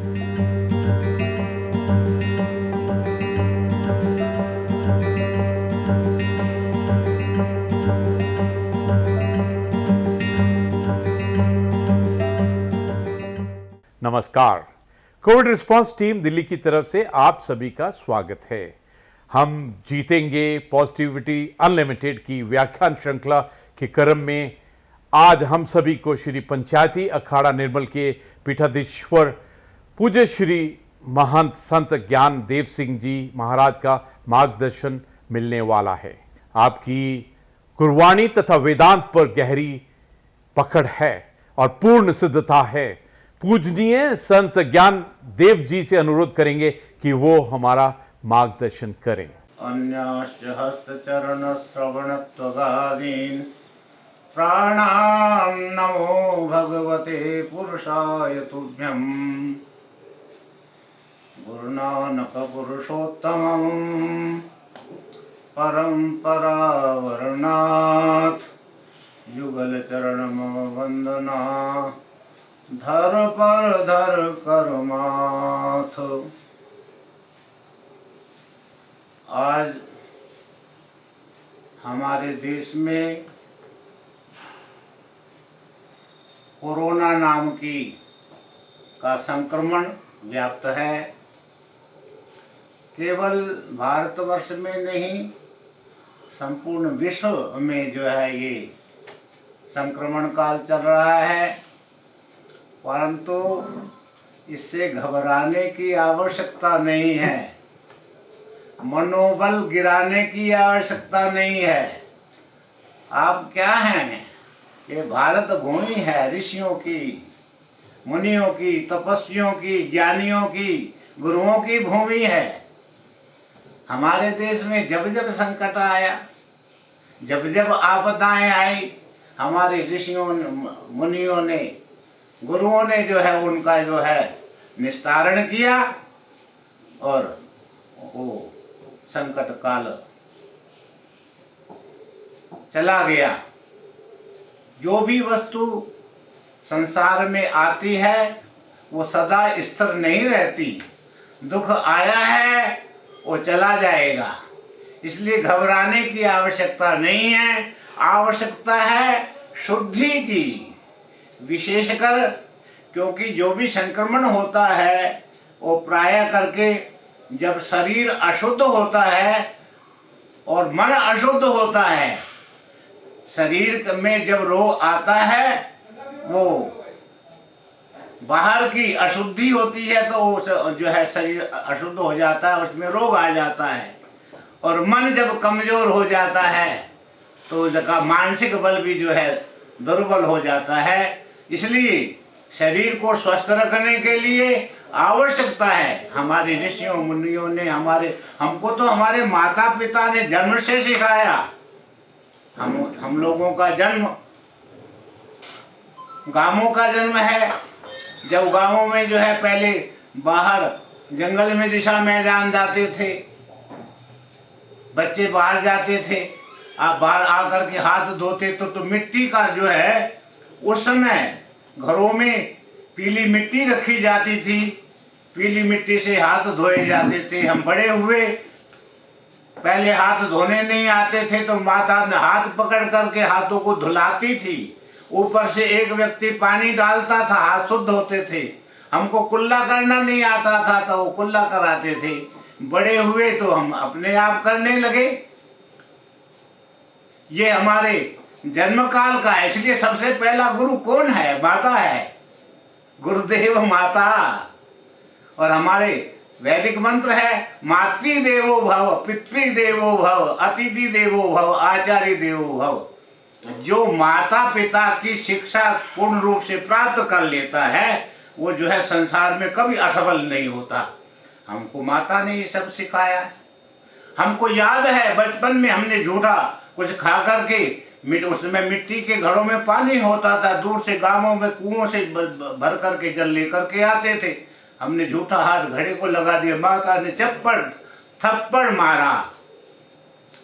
नमस्कार। Covid response team Delhi की तरफ से आप सभी का स्वागत है। हम जीतेंगे पॉजिटिविटी अनलिमिटेड की व्याख्यान श्रृंखला के क्रम में आज हम सभी को श्री पंचायती अखाड़ा निर्मल के पीठाधीश्वर पूज्य श्री महंत संत ज्ञान देव सिंह जी महाराज का मार्गदर्शन मिलने वाला है। आपकी गुरबाणी तथा वेदांत पर गहरी पकड़ है और पूर्ण सिद्धता है। पूजनीय संत ज्ञान देव जी से अनुरोध करेंगे कि वो हमारा मार्गदर्शन करें। अन्याश्च हस्तचरण श्रवणत्वगादीन् प्राणान् नमो भगवते पुरुषाय तुभ्यम्। गुरुनानक पुरुषोत्तमं परम्परावर्णात् युगल चरणम वंदना धर पर धर कर माथ। आज हमारे देश में कोरोना नाम का संक्रमण व्याप्त है। केवल भारतवर्ष में नहीं, संपूर्ण विश्व में जो है ये संक्रमण काल चल रहा है, परंतु इससे घबराने की आवश्यकता नहीं है, मनोबल गिराने की आवश्यकता नहीं है। आप क्या हैं? ये भारत भूमि है ऋषियों की, मुनियों की, तपस्वियों की, ज्ञानियों की, गुरुओं की भूमि है। हमारे देश में जब जब संकट आया, जब जब आपदाएं आई, हमारे ऋषियों मुनियों ने, गुरुओं ने जो है उनका जो है निस्तारण किया और वो संकट काल चला गया। जो भी वस्तु संसार में आती है वो सदा स्थिर नहीं रहती। दुख आया है वो चला जाएगा, इसलिए घबराने की आवश्यकता नहीं है। आवश्यकता है शुद्धि की, विशेषकर क्योंकि जो भी संक्रमण होता है वो प्राय करके जब शरीर अशुद्ध होता है और मन अशुद्ध होता है, शरीर में जब रोग आता है वो बाहर की अशुद्धि होती है तो वो जो है शरीर अशुद्ध हो जाता है, उसमें रोग आ जाता है। और मन जब कमजोर हो जाता है तो उसका मानसिक बल भी जो है दुर्बल हो जाता है। इसलिए शरीर को स्वस्थ रखने के लिए आवश्यकता है। हमारे ऋषियों मुनियों ने हमको तो हमारे माता पिता ने जन्म से सिखाया। हम लोगों का जन्म गांवों का जन्म है। जब गांवों में जो है पहले बाहर जंगल में दिशा मैदान जाते थे, बच्चे बाहर जाते थे, आप बाहर आकर के हाथ धोते तो मिट्टी का जो है उस समय घरों में पीली मिट्टी रखी जाती थी, पीली मिट्टी से हाथ धोए जाते थे। हम बड़े हुए, पहले हाथ धोने नहीं आते थे तो माता हाथ पकड़ करके हाथों को धुलाती थी, ऊपर से एक व्यक्ति पानी डालता था, हाथ शुद्ध होते थे। हमको कुल्ला करना नहीं आता था तो वो कुल्ला कराते थे। बड़े हुए तो हम अपने आप करने लगे। ये हमारे जन्म काल का है, इसलिए सबसे पहला गुरु कौन है? माता है, गुरुदेव माता। और हमारे वैदिक मंत्र है मातृ देवो भव, पितृ देवो भव, अतिथि देवो भव, आचार्य देवो भव। जो माता पिता की शिक्षा पूर्ण रूप से प्राप्त कर लेता है वो जो है संसार में कभी असफल नहीं होता। हमको माता ने ये सब सिखाया। हमको याद है बचपन में हमने झूठा कुछ खा करके, उसमें मिट्टी के घड़ों में पानी होता था, दूर से गांवों में कुओं से भर करके जल लेकर के आते थे। हमने झूठा हाथ घड़े को लगा दिया, माता ने थप्पड़ मारा,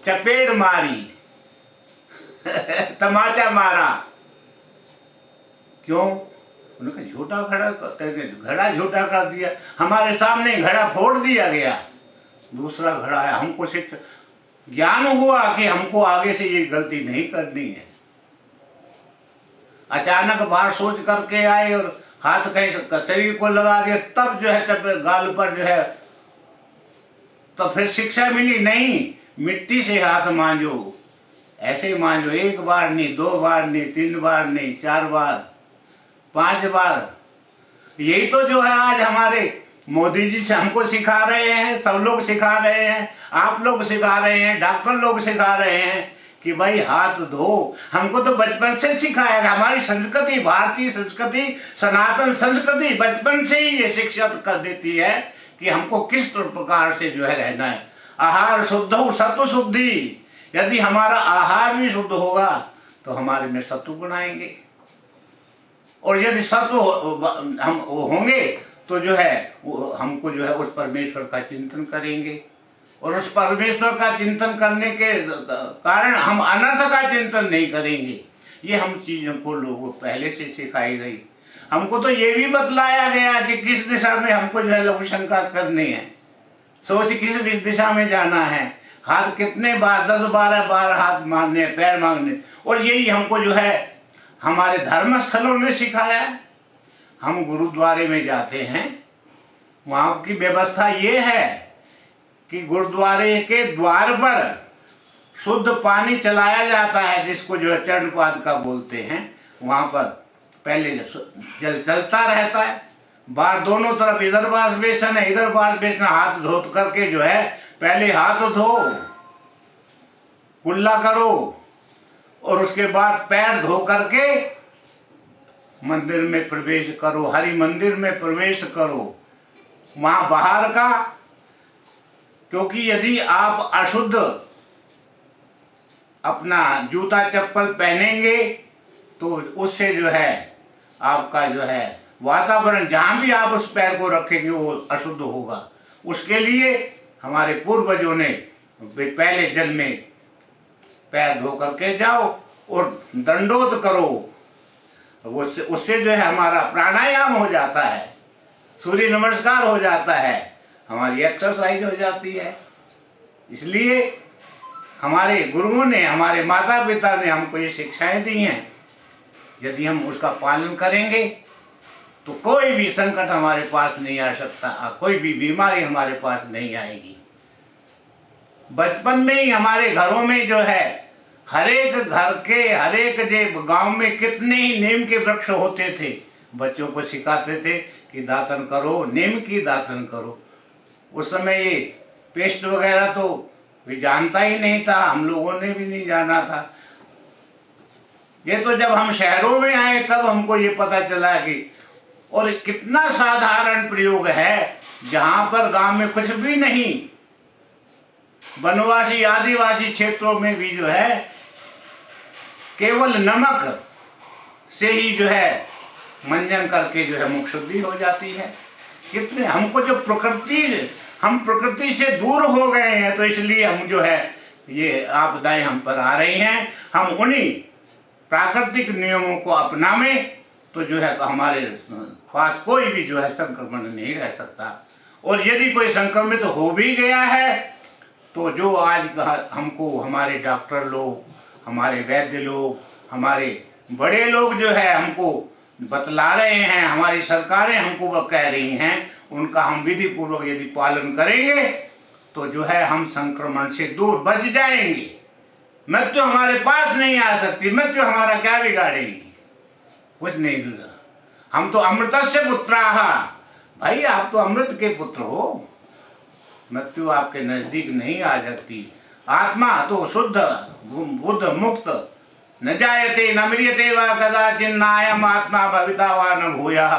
चपेट मारी, तमाचा मारा। क्यों? उन्होंने झूठा घड़ा झूठा कर दिया, हमारे सामने घड़ा फोड़ दिया गया, दूसरा घड़ा है। हमको शिक्षा ज्ञान हुआ कि हमको आगे से ये गलती नहीं करनी है। अचानक बाहर सोच करके आए और हाथ कहीं शरीर को लगा दिया, तब जो है तब गाल पर जो है तो फिर शिक्षा मिली, नहीं मिट्टी से हाथ मांजो, ऐसे मांजो, 1 बार नहीं, 2 बार नहीं, 3 बार नहीं, 4 बार, 5 बार। यही तो जो है आज हमारे मोदी जी से हमको सिखा रहे हैं, सब लोग सिखा रहे हैं, आप लोग सिखा रहे हैं, डॉक्टर लोग सिखा रहे हैं कि भाई हाथ धो। हमको तो बचपन से सिखाया गया, हमारी संस्कृति, भारतीय संस्कृति, सनातन संस्कृति बचपन से ही ये शिक्षा कर देती है कि हमको किस प्रकार से जो है रहना है। आहार शुद्ध हो सत्व शुद्धि, यदि हमारा आहार भी शुद्ध होगा तो हमारे में सत्व गुण आएंगे, और यदि सत्व हम होंगे तो जो है हमको जो है उस परमेश्वर का चिंतन करेंगे, और उस परमेश्वर का चिंतन करने के कारण हम अनर्थ का चिंतन नहीं करेंगे। ये हम चीजों को लोगों पहले से सिखाई गई। हमको तो ये भी बतलाया गया कि किस दिशा में हमको जो है लघु शंका करनी है, सोच किस दिशा में जाना है, हाथ कितने बार 10-12 बार हाथ मारने, पैर मांगने। और यही हमको जो है हमारे धर्म स्थलों में सिखाया। हम गुरुद्वारे में जाते हैं, वहां की व्यवस्था ये है कि गुरुद्वारे के द्वार पर शुद्ध पानी चलाया जाता है, जिसको जो है चरणपाद का बोलते हैं। वहां पर पहले जल चलता रहता है, बाहर दोनों तरफ, इधर वाश बेसन है, इधर वाश बेसन, हाथ धो करके जो है पहले हाथ धो, कुल्ला करो, और उसके बाद पैर धो करके मंदिर में प्रवेश करो, हरि मंदिर में प्रवेश करो। वहां बाहर का, क्योंकि यदि आप अशुद्ध अपना जूता चप्पल पहनेंगे तो उससे जो है आपका जो है वातावरण, जहां भी आप उस पैर को रखेंगे वो अशुद्ध होगा। उसके लिए हमारे पूर्वजों ने पहले जल में पैर धो करके जाओ और दंडोत करो, उससे जो है हमारा प्राणायाम हो जाता है, सूर्य नमस्कार हो जाता है, हमारी एक्सरसाइज हो जाती है। इसलिए हमारे गुरुओं ने, हमारे माता पिता ने हमको ये शिक्षाएं दी हैं। यदि हम उसका पालन करेंगे तो कोई भी संकट हमारे पास नहीं आ सकता, कोई भी बीमारी हमारे पास नहीं आएगी। बचपन में ही हमारे घरों में जो है हर एक घर के, हर एक गांव में कितने ही नीम के वृक्ष होते थे, बच्चों को सिखाते थे कि दातन करो, नीम की दातन करो। उस समय ये पेस्ट वगैरह तो भी जानता ही नहीं था, हम लोगों ने भी नहीं जाना था। ये तो जब हम शहरों में आए तब हमको ये पता चला कि, और कितना साधारण प्रयोग है, जहां पर गांव में कुछ भी नहीं, वनवासी आदिवासी क्षेत्रों में भी जो है केवल नमक से ही जो है मंजन करके जो है मुख शुद्धि हो जाती है। कितने हमको जो हम प्रकृति से दूर हो गए हैं, तो इसलिए हम जो है ये आपदाएं हम पर आ रही हैं। हम उन्हीं प्राकृतिक नियमों को अपनावें तो जो है हमारे पास कोई भी जो है संक्रमण नहीं रह सकता। और यदि कोई संक्रमित हो भी गया है तो जो आज हमको हमारे डॉक्टर लोग, हमारे वैद्य लोग, हमारे बड़े लोग जो है हमको बतला रहे हैं, हमारी सरकारें हमको वो कह रही हैं, उनका हम विधि पूर्वक यदि पालन करेंगे तो जो है हम संक्रमण से दूर बच जाएंगे। मृत्यु हमारे पास नहीं आ सकती, मृत्यु हमारा क्या बिगाड़ेगी, कुछ नहीं बिगाड़। हम तो अमृतस्य पुत्राः, भाई आप तो अमृत के पुत्र हो, मृत्यु आपके नजदीक नहीं आ सकती। आत्मा तो शुद्ध बुद्ध मुक्त, न जायते न म्रियते वा कदाचिन, नायम आत्मा भविता वा न भूयः,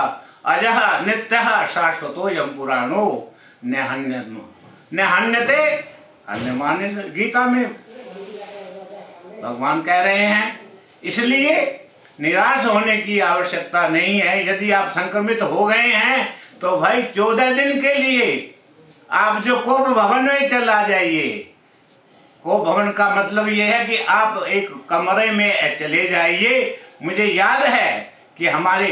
अजः नित्यः शाश्वतोऽयं पुराणो न हन्यते हन्यमाने। गीता में भगवान कह रहे हैं। इसलिए निराश होने की आवश्यकता नहीं है। यदि आप संक्रमित हो गए हैं तो भाई 14 दिन के लिए आप जो कोप भवन में चला जाइए। कोप भवन का मतलब यह है कि आप एक कमरे में चले जाइए। मुझे याद है कि हमारे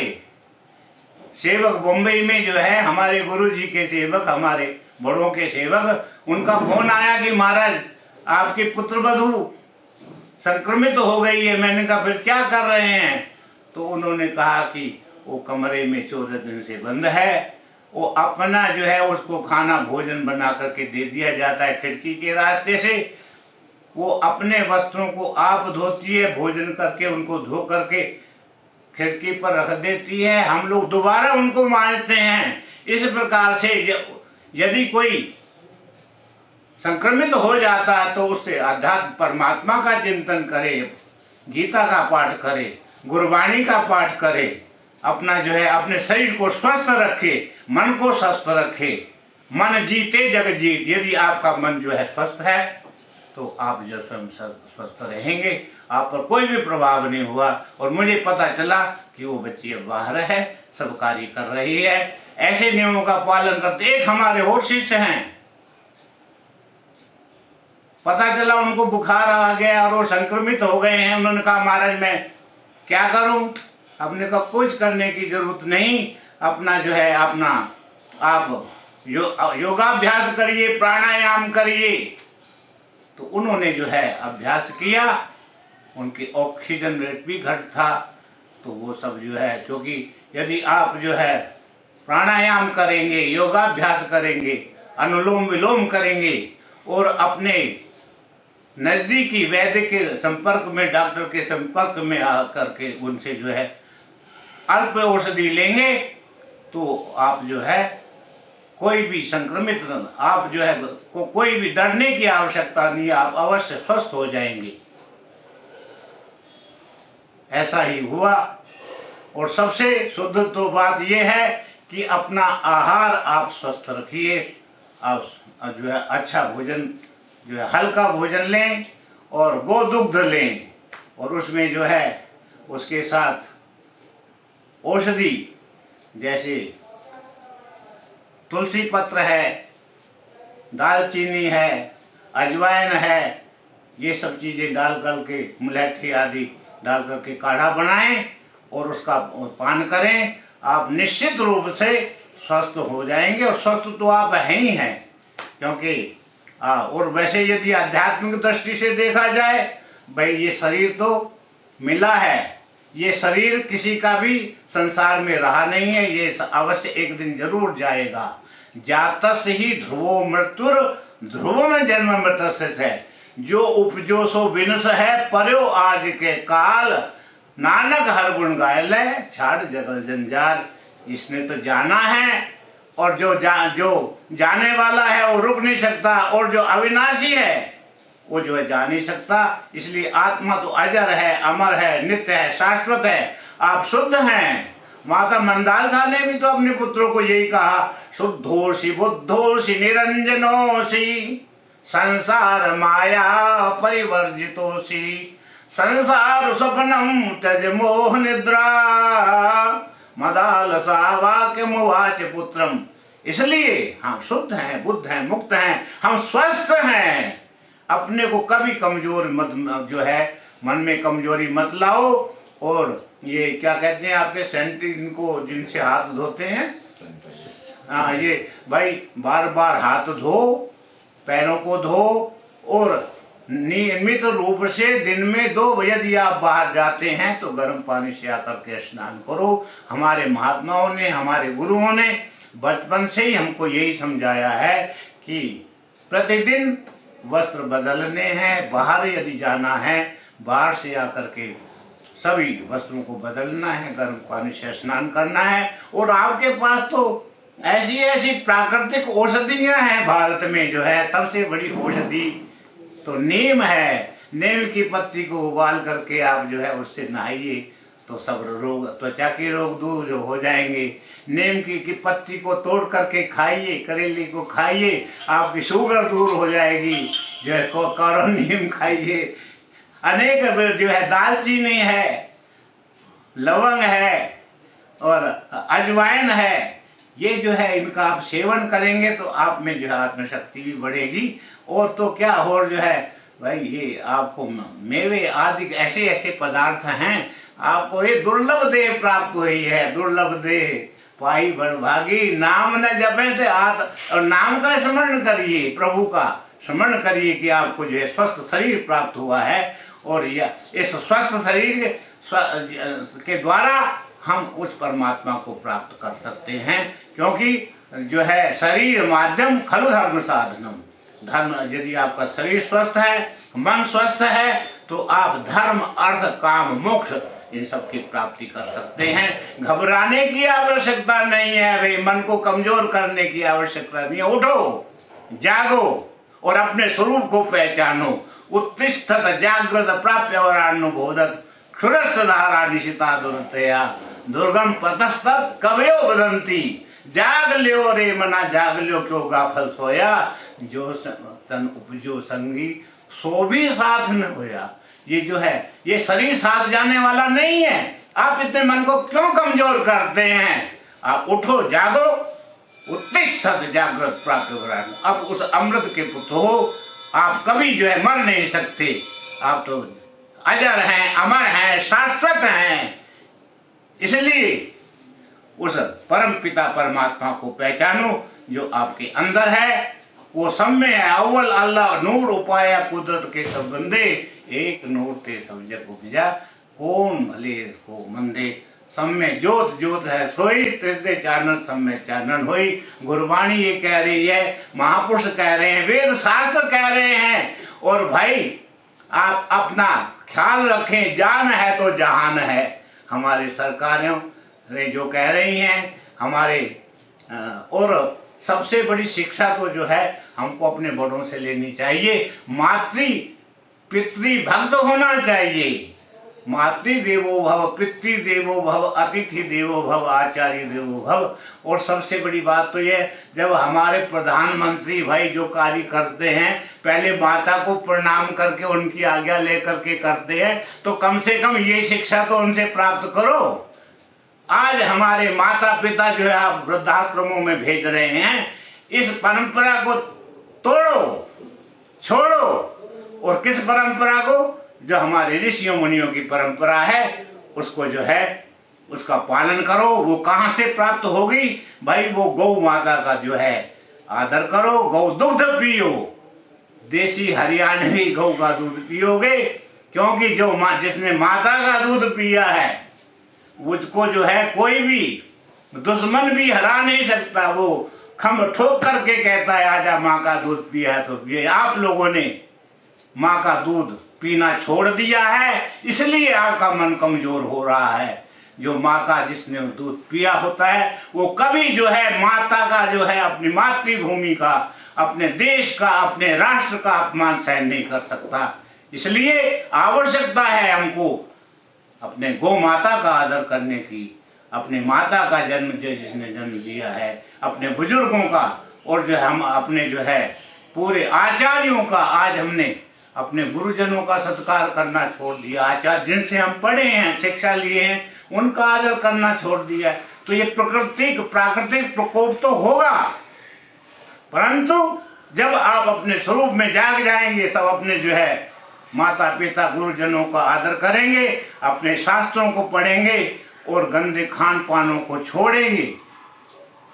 सेवक बॉम्बे में जो है हमारे गुरु जी के सेवक, हमारे बड़ों के सेवक, उनका फोन आया कि महाराज आपकी पुत्रवधू संक्रमित हो गई है। मैंने कहा फिर क्या कर रहे हैं? तो उन्होंने कहा कि वो कमरे में 14 दिन से बंद है, वो अपना जो है उसको खाना भोजन बना करके दे दिया जाता है खिड़की के रास्ते से। वो अपने वस्त्रों को आप धोती है, भोजन करके उनको धो करके खिड़की पर रख देती है, हम लोग दोबारा उनको मांजते हैं। इस प्रकार से यदि कोई संक्रमित हो जाता है तो उससे अध्यात्म परमात्मा का चिंतन करे, गीता का पाठ करे, गुरबाणी का पाठ करे, अपना जो है अपने शरीर को स्वस्थ रखे, मन को स्वस्थ रखे। मन जीते जग जीत। यदि आपका मन जो है स्वस्थ है तो आप जो स्वयं स्वस्थ रहेंगे, आप पर कोई भी प्रभाव नहीं हुआ। और मुझे पता चला कि वो बच्ची अब बाहर है, सब कार्य कर रही है, ऐसे नियमों का पालन करते। एक हमारे और शिष्य हैं, पता चला उनको बुखार आ गया और वो संक्रमित हो गए हैं। उन्होंने कहा महाराज मैं क्या करूं? अपने का कुछ करने की जरूरत नहीं, अपना जो है अपना आप योगाभ्यास करिए, प्राणायाम करिए। तो उन्होंने जो है अभ्यास किया, उनकी ऑक्सीजन रेट भी घट था। तो वो सब जो है, क्योंकि यदि आप जो है प्राणायाम करेंगे, योगाभ्यास करेंगे, अनुलोम विलोम करेंगे और अपने नजदीकी वैद्य के संपर्क में, डॉक्टर के संपर्क में आकर के उनसे जो है अल्प औषधि लेंगे तो आप जो है कोई भी संक्रमित, आप जो है कोई भी डरने की आवश्यकता नहीं, आप अवश्य स्वस्थ हो जाएंगे। ऐसा ही हुआ। और सबसे शुद्ध तो बात यह है कि अपना आहार आप स्वस्थ रखिए, आप जो है अच्छा भोजन, जो है हल्का भोजन लें और गोदुग्ध लें, और उसमें जो है उसके साथ औषधि जैसे तुलसी पत्र है, दालचीनी है, अजवाइन है, ये सब चीज़ें डाल करके, मुलैठी आदि डाल करके काढ़ा बनाएं और उसका पान करें। आप निश्चित रूप से स्वस्थ हो जाएंगे। और स्वस्थ तो आप हैं ही हैं, क्योंकि और वैसे यदि आध्यात्मिक दृष्टि से देखा जाए, भाई ये शरीर तो मिला है, ये शरीर किसी का भी संसार में रहा नहीं है, ये अवश्य एक दिन जरूर जाएगा। जातस ही ध्रुवो मृत्युर ध्रुव में जन्म मृतस्य है, जो उपजो सो विनस है, पर्यो आज के काल, नानक हर गुण गायले, छाड़ जगल जंजार। इसने तो जाना है, और जो जाने वाला है वो रुक नहीं सकता, और जो अविनाशी है वो जो है जा नहीं सकता। इसलिए आत्मा तो अजर है, अमर है, नित्य है, शाश्वत है। आप शुद्ध हैं। माता मंदालसा ने भी तो अपने पुत्रों को यही कहा, शुद्धोषि बुद्धोषि निरंजनोषि, संसार माया परिवर्जितोषि, संसार स्वप्नम त्यज मोह निद्रा, मदालसा वाक्य मुवाच पुत्रम। इसलिए हम शुद्ध हैं, बुद्ध हैं, मुक्त हैं, हम स्वस्थ हैं। अपने को कभी कमजोर मत, जो है मन में कमजोरी मत लाओ। और ये क्या कहते हैं आपके सैनिटाइजर को जिनसे हाथ धोते हैं, हाँ, ये भाई बार बार हाथ धो, पैरों को धो, और नियमित रूप से दिन में 2 बजे यदि आप बाहर जाते हैं तो गर्म पानी से आकर के स्नान करो। हमारे महात्माओं ने, हमारे गुरुओं ने बचपन से ही हमको यही समझाया है कि प्रतिदिन वस्त्र बदलने हैं, बाहर यदि जाना है, बाहर से आकर के सभी वस्त्रों को बदलना है, गर्म पानी से स्नान करना है। और आपके पास तो ऐसी ऐसी प्राकृतिक औषधियां हैं भारत में, जो है सबसे बड़ी औषधि तो नीम है। नीम की पत्ती को उबाल करके आप जो है उससे नहाइए तो सब रोग, त्वचा के रोग दूर जो हो जाएंगे। नीम की पत्ती को तोड़ करके खाइए, करेले को खाइए, आपकी शुगर दूर हो जाएगी। जो है करो नीम खाइए। अनेक जो है दालचीनी है, लवंग है और अजवाइन है, ये जो है इनका आप सेवन करेंगे तो आप में जो है आत्मशक्ति भी बढ़ेगी। और तो क्या, और जो है भाई ये आपको मेवे आदि ऐसे ऐसे पदार्थ हैं, आपको ये दुर्लभ देह प्राप्त हुई है, दुर्लभ देह। पाई बड़भागी। नाम न जपे थे आत, और नाम का स्मरण करिए, प्रभु का स्मरण करिए कि आपको जो है स्वस्थ शरीर प्राप्त हुआ है। और यह इस स्वस्थ शरीर के द्वारा हम उस परमात्मा को प्राप्त कर सकते हैं, क्योंकि जो है शरीर माध्यम खलु धर्म साधनम। धर्म, यदि आपका शरीर स्वस्थ है, मन स्वस्थ है, तो आप धर्म, अर्थ, काम, मोक्ष इन सब की प्राप्ति कर सकते हैं। घबराने की आवश्यकता नहीं है भाई, मन को कमजोर करने की आवश्यकता नहीं है। उठो, जागो और अपने स्वरूप को पहचानो। उत्तिष्ठत जागृत प्राप्य वरानुबोधत क्षुरस्य धारा निशिता दुर्तया दुर्गम पतस्तत् कवयो वदंती। जाग लियो रे मना, जाग लियो क्यों गाफल सोया, जो तन उपजो संगी सो भी साथ न होया। ये जो है ये शरीर साथ जाने वाला नहीं है। आप इतने मन को क्यों कमजोर करते हैं? आप उठो, जागो, उत्तिष्ठत जागृत प्राप्त वरानु। अब उस अमृत के पुत्र हो, आप कभी जो है मर नहीं सकते। आप तो अजर हैं, अमर हैं, शाश्वत हैं। इसलिए उस परम पिता परमात्मा को पहचानो जो आपके अंदर है। वो सब में है। अव्वल अल्लाह नूर उपाया कुदरत के सब बंदे, एक नूर ते सब जग उपजा, कौन भले को मंदे। सब में ज्योत ज्योत है सोई, तिसदे चानन सब में चानन होई। गुरबाणी ये कह रही है, महापुरुष कह रहे हैं, वेद शास्त्र कह रहे हैं। और भाई आप अपना ख्याल रखें, जान है तो जहान है। हमारी सरकारों ने जो कह रही हैं, हमारे और सबसे बड़ी शिक्षा तो जो है हमको अपने बड़ों से लेनी चाहिए। मातृ पितृ भक्त होना चाहिए। मातृ देवो भव, पितृ देवो भव, अतिथि देवो भव, आचार्य देवो भव। और सबसे बड़ी बात तो ये, जब हमारे प्रधानमंत्री भाई जो कार्य करते हैं, पहले माता को प्रणाम करके उनकी आज्ञा लेकर के करते हैं, तो कम से कम ये शिक्षा तो उनसे प्राप्त करो। आज हमारे माता पिता जो है आप वृद्धाश्रमों में भेज रहे हैं, इस परंपरा को तोड़ो, छोड़ो। और किस परंपरा को? जो हमारे ऋषियों मुनियों की परंपरा है, उसको जो है उसका पालन करो। वो कहाँ से प्राप्त होगी भाई? वो गौ माता का जो है आदर करो, गौ दूध पियो, देसी हरियाणवी गौ का दूध पियोगे। क्योंकि जो जिसने माता का दूध पिया है, उसको जो है कोई भी दुश्मन भी हरा नहीं सकता। वो खम ठोक करके कहता है, आजा माँ का दूध पिया है तो पिए। आप लोगों ने माँ का दूध पीना छोड़ दिया है, इसलिए आपका मन कमजोर हो रहा है। जो माँ का जिसने दूध पिया होता है, वो कभी जो है माता का जो है, अपनी मातृभूमि का, अपने देश का, अपने राष्ट्र का अपमान सहन नहीं कर सकता। इसलिए आवश्यकता है हमको अपने गौ माता का आदर करने की, अपने माता का जन्म जिसने जन्म दिया है, अपने बुजुर्गों का, और जो हम अपने जो है पूरे आचार्यों का, आज हमने अपने गुरुजनों का सत्कार करना छोड़ दिया। आचार्य जिनसे हम पढ़े हैं, शिक्षा लिए हैं, उनका आदर करना छोड़ दिया। तो ये प्राकृतिक प्रकोप तो होगा, परंतु जब आप अपने स्वरूप में जाग जाएंगे, तब अपने जो है माता पिता गुरुजनों का आदर करेंगे, अपने शास्त्रों को पढ़ेंगे और गंदे खान पानों को छोड़ेंगे,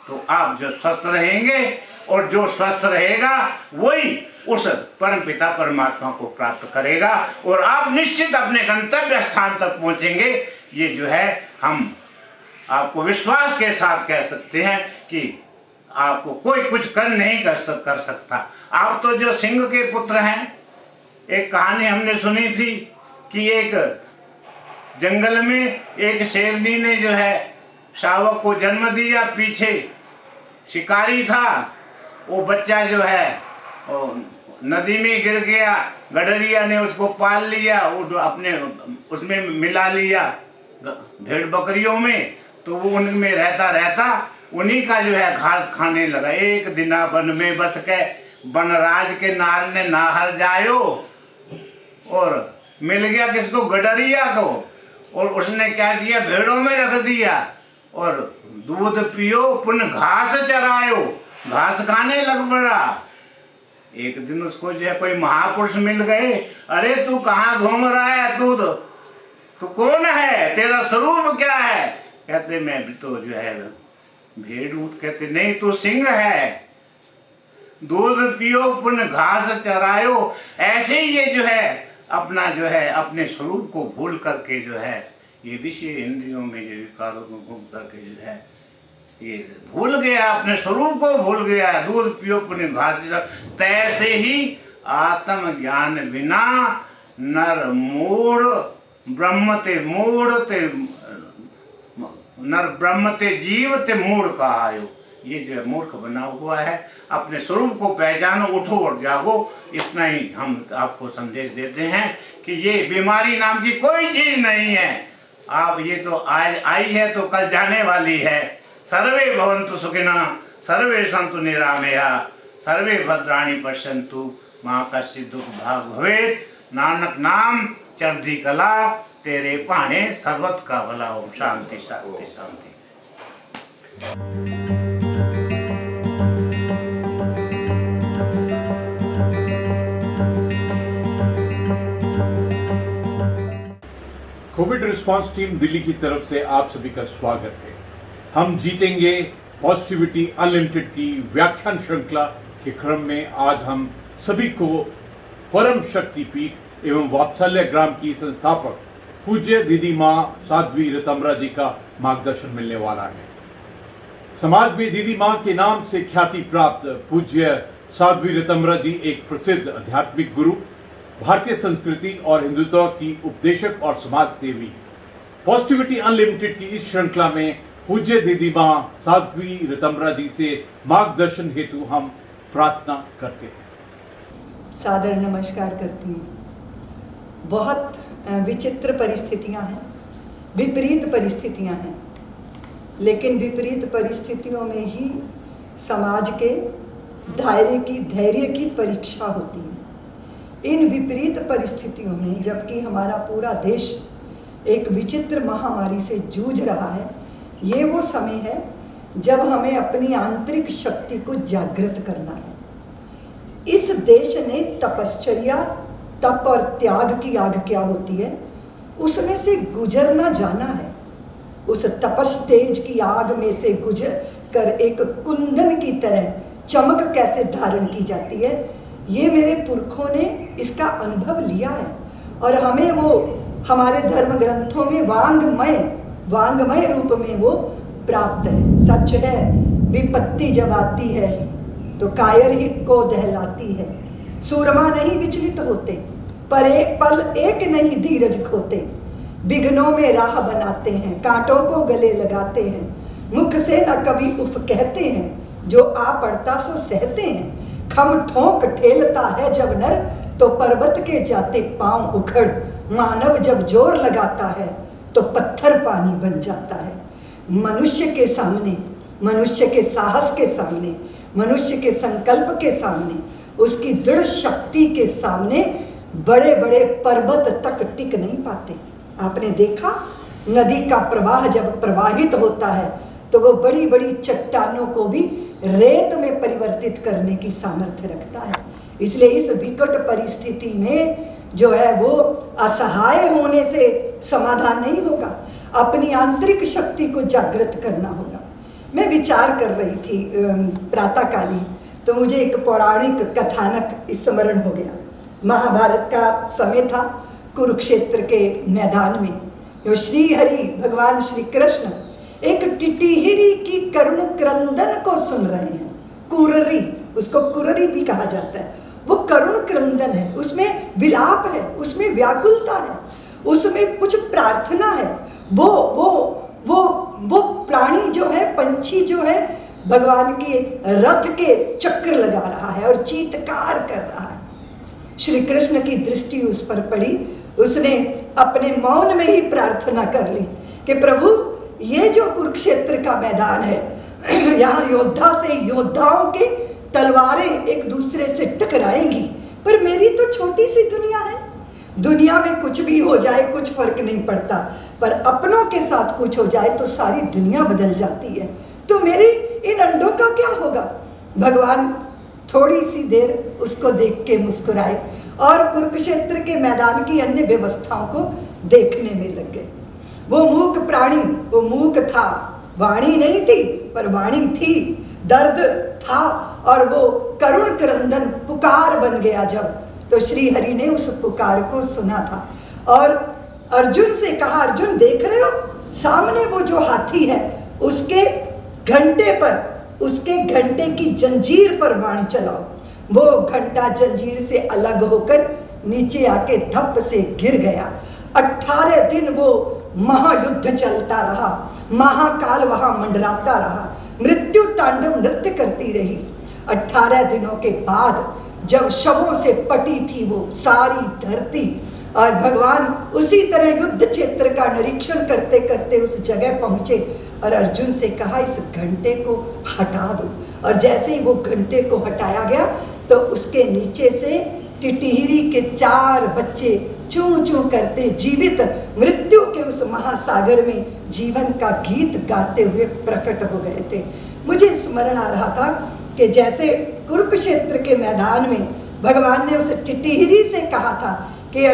तो आप जो स्वस्थ रहेंगे। और जो स्वस्थ रहेगा वही उस परम पिता परमात्मा को प्राप्त करेगा, और आप निश्चित अपने गंतव्य स्थान तक पहुंचेंगे। ये जो है हम आपको विश्वास के साथ कह सकते हैं कि आपको कोई कुछ कर नहीं कर सकता। आप तो जो सिंह के पुत्र हैं, एक कहानी हमने सुनी थी कि एक जंगल में एक शेरनी ने जो है शावक को जन्म दिया। पीछे शिकारी था, वो बच्चा जो है नदी में गिर गया, गडरिया ने उसको पाल लिया, अपने उसमें मिला लिया भेड़ बकरियों में, तो वो उनमें रहता रहता उन्हीं का जो है घास खाने लगा। एक दिना वन में बस के वनराज के नार ने नाहर जायो, और मिल गया किसको? गडरिया को। और उसने क्या किया? भेड़ों में रख दिया, और दूध पियो पुन घास चरायो, घास खाने लग पड़ा। एक दिन उसको जो है कोई महापुरुष मिल गए। अरे तू कहाँ घूम रहा है? तू कौन है? तेरा स्वरूप क्या है? कहते मैं भी तो जो है भेड़ ऊँट कहते नहीं तू सिंह है, दूध पियो पुण्य घास चरायो। ऐसे ही ये जो है अपना जो है अपने स्वरूप को भूल करके जो है ये विषय इंद्रियों में जो विकारों को घूम करके जो है ये भूल गया, अपने स्वरूप को भूल गया। दूध पियो पुण्य घास चरायो, तैसे ही आत्म ज्ञान बिना नर मूढ़ ब्रह्म ते मूढ़ ते नर ब्रह्म ते जीव ते मूढ़ का आयो। ये जो है मूर्ख बना हुआ है। अपने स्वरूप को पहचानो, उठो और जागो। इतना ही हम आपको संदेश देते हैं कि ये बीमारी नाम की कोई चीज नहीं है। आप ये तो आज आई है तो कल जाने वाली है। सर्वे भवन्तु सुखिनः, सर्वे सन्तु निरामया, सर्वे भद्राणि पश्यन्तु, मां कश्चित् दुख भाग भवेत्। नानक नाम चढ़दी कला, तेरे पाणे सर्वत का भला। ओम शांति शांति शांति। कोविड रिस्पांस टीम दिल्ली की तरफ से आप सभी का स्वागत है। हम जीतेंगे पॉजिटिविटी अनलिमिटेड की व्याख्यान श्रृंखला के क्रम में आज हम सभी को परम शक्ति पीठ एवं वात्सल्य ग्राम की संस्थापक पूज्य दीदी माँ साध्वी ऋतंभरा जी का मार्गदर्शन मिलने वाला है। समाज में दीदी माँ के नाम से ख्याति प्राप्त पूज्य साध्वी ऋतंभरा जी एक प्रसिद्ध आध्यात्मिक गुरु, भारतीय संस्कृति और हिंदुत्व की उपदेशक और समाज सेवी। पॉजिटिविटी अनलिमिटेड की इस श्रृंखला में पूज्य दीदी माँ साध्वी ऋतंभरा जी से मार्गदर्शन हेतु हम प्रार्थना करते हैं। सादर नमस्कार करती हूँ। बहुत विचित्र परिस्थितियाँ हैं, विपरीत परिस्थितियाँ हैं, लेकिन विपरीत परिस्थितियों में ही समाज के धैर्य की परीक्षा होती है। इन विपरीत परिस्थितियों में जबकि हमारा पूरा देश एक विचित्र महामारी से जूझ रहा है, ये वो समय है जब हमें अपनी आंतरिक शक्ति को जागृत करना है। इस देश ने तपश्चर्या, तप और त्याग की आग क्या होती है उसमें से गुजरना जाना है। उस तपस तेज की आग में से गुजर कर एक कुंदन की तरह चमक कैसे धारण की जाती है, ये मेरे पुरखों ने इसका अनुभव लिया है और हमें वो हमारे धर्म ग्रंथों में वांगमय रूप में वो प्राप्त है। सच है, विपत्ति जब आती है तो कायर ही को दहलाती है। सूरमा नहीं विचलित होते, पर एक पल एक नहीं धीरज खोते। विघ्नों में राह बनाते हैं, कांटों को गले लगाते हैं, मुख से न कभी उफ कहते हैं, जो आ पड़ता सो सहते हैं। खम ठोंक ठेलता है जब नर, तो पर्वत के जाते पांव उखड़। मानव जब जोर लगाता है तो पत्थर पानी बन जाता है। मनुष्य के सामने, मनुष्य के साहस के सामने, मनुष्य के संकल्प के सामने, उसकी दृढ़ शक्ति के सामने बड़े बड़े पर्वत तक टिक नहीं पाते। आपने देखा, नदी का प्रवाह जब प्रवाहित होता है तो वो बड़ी बड़ी चट्टानों को भी रेत में परिवर्तित करने की सामर्थ्य रखता है। इसलिए इस विकट परिस्थिति में जो है वो असहाय होने से समाधान नहीं होगा, अपनी आंतरिक शक्ति को जागृत करना होगा। मैं विचार कर रही थी प्रातःकाली, तो मुझे एक पौराणिक कथानक स्मरण हो गया। महाभारत का समय था, कुरुक्षेत्र के मैदान में जो श्री हरि भगवान श्री कृष्ण एक टिटिहिरी की करुण क्रंदन को सुन रहे हैं। कुररी, उसको कुररी भी कहा जाता है। वो करुण क्रंदन है, उसमें विलाप है, उसमें व्याकुलता है, उसमें कुछ प्रार्थना है। वो प्राणी जो है, पंछी जो है, भगवान के रथ के चक्र लगा रहा है और चीत्कार कर रहा है। श्री कृष्ण की दृष्टि उस पर पड़ी, उसने अपने मौन में ही प्रार्थना कर ली कि प्रभु, ये जो कुरुक्षेत्र का मैदान है, यहाँ योद्धा से योद्धाओं के तलवारें एक दूसरे से टकराएंगी, पर मेरी तो छोटी सी दुनिया है। दुनिया में कुछ भी हो जाए कुछ फर्क नहीं पड़ता, पर अपनों के साथ कुछ हो जाए तो सारी दुनिया बदल जाती है। तो मेरी इन अंडों का क्या होगा? भगवान थोड़ी सी देर उसको देख के मुस्कुराए और कुरुक्षेत्र के मैदान की अन्य व्यवस्थाओं को देखने में लग गए। वो मूक प्राणी, वो मूक था, वाणी नहीं थी पर वाणी थी, दर्द था और वो करुण क्रंदन पुकार बन गया जब, तो श्री हरि ने उस पुकार को सुना था और अर्जुन से कहा, अर्जुन देख रहे हो सामने वो जो हाथी है उसके घंटे पर, उसके घंटे की जंजीर पर बाण चलाओ। वो घंटा जंजीर से अलग होकर नीचे आके धप से गिर गया। 18 दिन वो महायुद्ध चलता रहा, महाकाल वहां मंडराता रहा, मृत्यु तांडव नृत्य करती रही। 18 दिनों के बाद जब शवों से पटी थी वो सारी धरती और भगवान उसी तरह युद्ध क्षेत्र का निरीक्षण करते करते उस जगह पहुंचे और अर्जुन से कहा इस घंटे को हटा दो। और जैसे ही वो घंटे को हटाया गया तो उसके नीचे से टिटिहरी के 4 बच्चे चूं चूं करते जीवित मृत्यु के उस महासागर में जीवन का गीत गाते हुए प्रकट हो गए थे। मुझे स्मरण आ रहा था कि जैसे कुरुक्षेत्र के मैदान में भगवान ने उस टिटिहरी से कहा था कि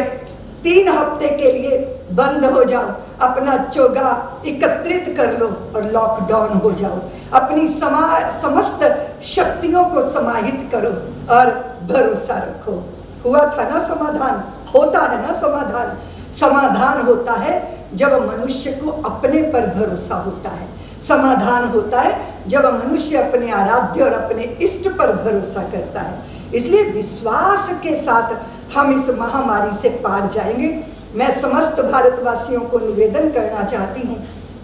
3 हफ्ते के लिए बंद हो जाओ, अपना चोगा एकत्रित कर लो और लॉकडाउन हो जाओ, अपनी समस्त शक्तियों को समाहित करो और भरोसा रखो। हुआ था ना समाधान, होता है ना समाधान। समाधान होता है जब मनुष्य को अपने पर भरोसा होता है, समाधान होता है जब मनुष्य अपने आराध्य और अपने इष्ट पर भरोसा करता है। इसलिए विश्वास के साथ हम इस महामारी से पार जाएंगे। मैं समस्त भारतवासियों को निवेदन करना चाहती हूँ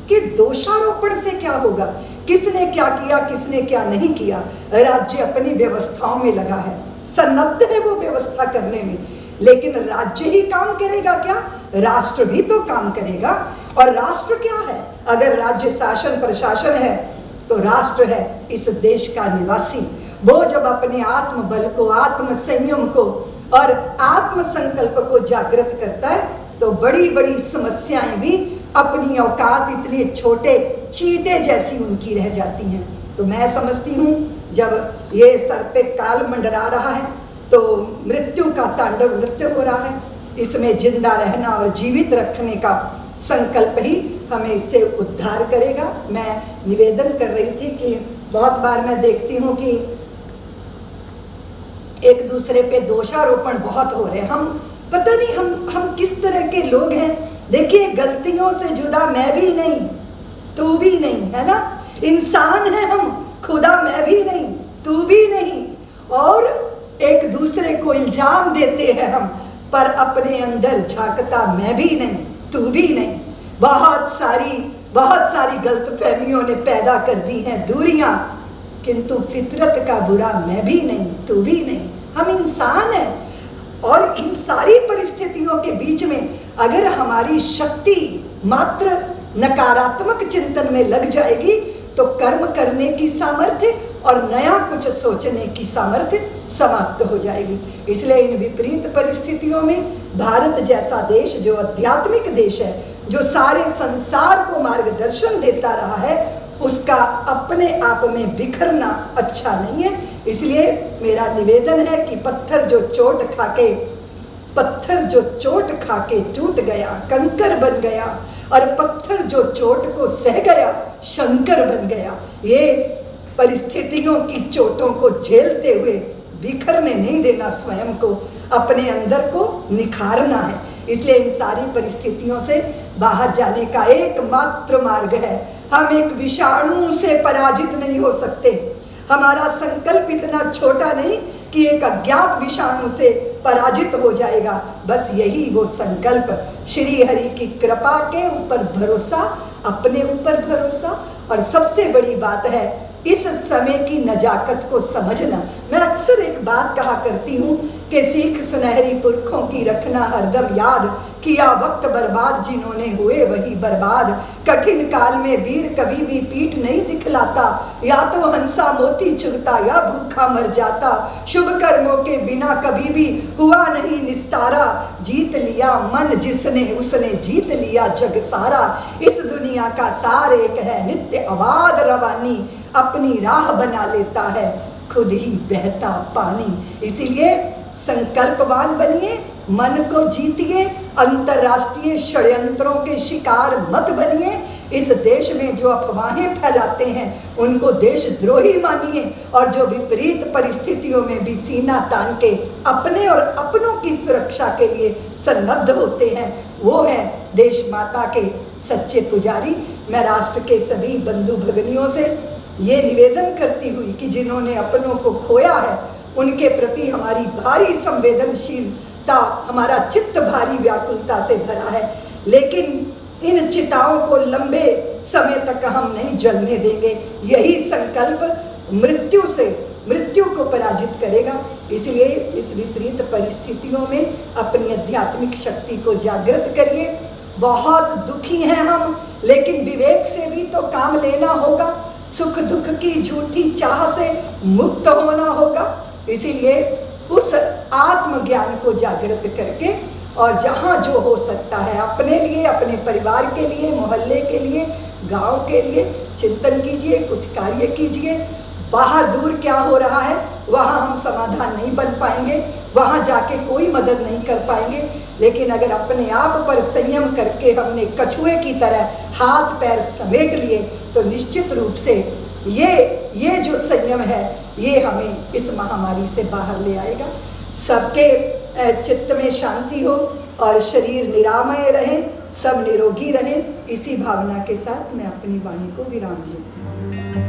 कि दोषारोपण से क्या होगा, किसने क्या किया किसने क्या नहीं किया। राज्य अपनी व्यवस्थाओं में लगा है, सन्नद्ध है वो व्यवस्था करने में, लेकिन राज्य ही काम करेगा क्या? राष्ट्र भी तो काम करेगा। और राष्ट्र क्या है? अगर राज्य शासन प्रशासन है तो राष्ट्र है इस देश का निवासी। वो जब अपने आत्म बल को, आत्म संयम को और आत्म संकल्प को जागृत करता है तो बड़ी बड़ी समस्याएं भी अपनी औकात इतने छोटे चींटे जैसी उनकी रह जाती हैं। तो मैं समझती हूँ जब ये सर पे काल मंडरा रहा है तो मृत्यु का तांडव नृत्य हो रहा है, इसमें जिंदा रहना और जीवित रखने का संकल्प ही हमें इससे उद्धार करेगा। मैं निवेदन कर रही थी कि बहुत बार मैं देखती हूँ कि एक दूसरे पे दोषारोपण बहुत हो रहे हैं। हम पता नहीं हम किस तरह के लोग हैं। देखिए गलतियों से जुदा मैं भी नहीं, तू भी नहीं, है ना? इंसान है हम, खुदा मैं भी नहीं, तू भी नहीं, और एक दूसरे को इल्जाम देते हैं हम, पर अपने अंदर झांकता मैं भी नहीं, तू भी नहीं। बहुत सारी गलतफहमियों ने पैदा कर दी हैं दूरियां, किंतु फितरत का बुरा मैं भी नहीं, तू भी नहीं। हम इंसान हैं और इन सारी परिस्थितियों के बीच में अगर हमारी शक्ति मात्र नकारात्मक चिंतन में लग जाएगी तो कर्म करने की सामर्थ्य और नया कुछ सोचने की सामर्थ्य समाप्त हो जाएगी। इसलिए इन विपरीत परिस्थितियों में भारत जैसा देश जो आध्यात्मिक देश है, जो सारे संसार को मार्गदर्शन देता रहा है, उसका अपने आप में बिखरना अच्छा नहीं है। इसलिए मेरा निवेदन है कि पत्थर जो चोट खाके टूट गया कंकर बन गया, और पत्थर जो चोट को सह गया शंकर बन गया। ये परिस्थितियों की चोटों को झेलते हुए बिखरने नहीं देना, स्वयं को, अपने अंदर को निखारना है। इसलिए इन सारी परिस्थितियों से बाहर जाने का एकमात्र मार्ग है, हम एक विषाणु से पराजित नहीं हो सकते। हमारा संकल्प इतना छोटा नहीं कि एक अज्ञात विषाणु से पराजित हो जाएगा। बस यही वो संकल्प, श्री हरि की कृपा के ऊपर भरोसा, अपने ऊपर भरोसा, और सबसे बड़ी बात है इस समय की नजाकत को समझना। मैं अक्सर एक बात कहा करती हूँ कि सीख सुनहरी पुरखों की रखना हरदम याद, किया वक्त बर्बाद जिन्होंने हुए वही बर्बाद। कठिन काल में वीर कभी भी पीठ नहीं दिखलाता, या तो हंसा मोती चुगता या भूखा मर जाता। शुभ कर्मों के बिना कभी भी हुआ नहीं निस्तारा, जीत लिया मन जिसने उसने जीत लिया जग सारा। इस दुनिया का सार एक है नित्य अबाध रवानी, अपनी राह बना लेता है खुद ही बहता पानी। इसीलिए संकल्पवान बनिए, मन को जीतिए, अंतर्राष्ट्रीय षड्यंत्रों के शिकार मत बनिए। इस देश में जो अफवाहें फैलाते हैं उनको देशद्रोही मानिए, और जो विपरीत परिस्थितियों में भी सीना तान के अपने और अपनों की सुरक्षा के लिए सन्नद्ध होते हैं, वो हैं देश माता के सच्चे पुजारी। मैं राष्ट्र के सभी बंधु भगिनियों से ये निवेदन करती हुई कि जिन्होंने अपनों को खोया है उनके प्रति हमारी भारी संवेदनशीलता, हमारा चित्त भारी व्याकुलता से भरा है, लेकिन इन चिताओं को लंबे समय तक हम नहीं जलने देंगे। यही संकल्प मृत्यु को पराजित करेगा। इसलिए इस विपरीत परिस्थितियों में अपनी आध्यात्मिक शक्ति को जागृत करिए। बहुत दुखी हैं हम, लेकिन विवेक से भी तो काम लेना होगा। सुख दुख की झूठी चाह से मुक्त होना होगा। इसीलिए उस आत्मज्ञान को जागृत करके और जहाँ जो हो सकता है अपने लिए, अपने परिवार के लिए, मोहल्ले के लिए, गांव के लिए चिंतन कीजिए, कुछ कार्य कीजिए। बाहर दूर क्या हो रहा है वहाँ हम समाधान नहीं बन पाएंगे, वहाँ जाके कोई मदद नहीं कर पाएंगे, लेकिन अगर अपने आप पर संयम करके हमने कछुए की तरह हाथ पैर समेट लिए तो निश्चित रूप से ये जो संयम है ये हमें इस महामारी से बाहर ले आएगा। सबके चित्त में शांति हो और शरीर निरामय रहे, सब निरोगी रहें। इसी भावना के साथ मैं अपनी वाणी को विराम देती हूँ।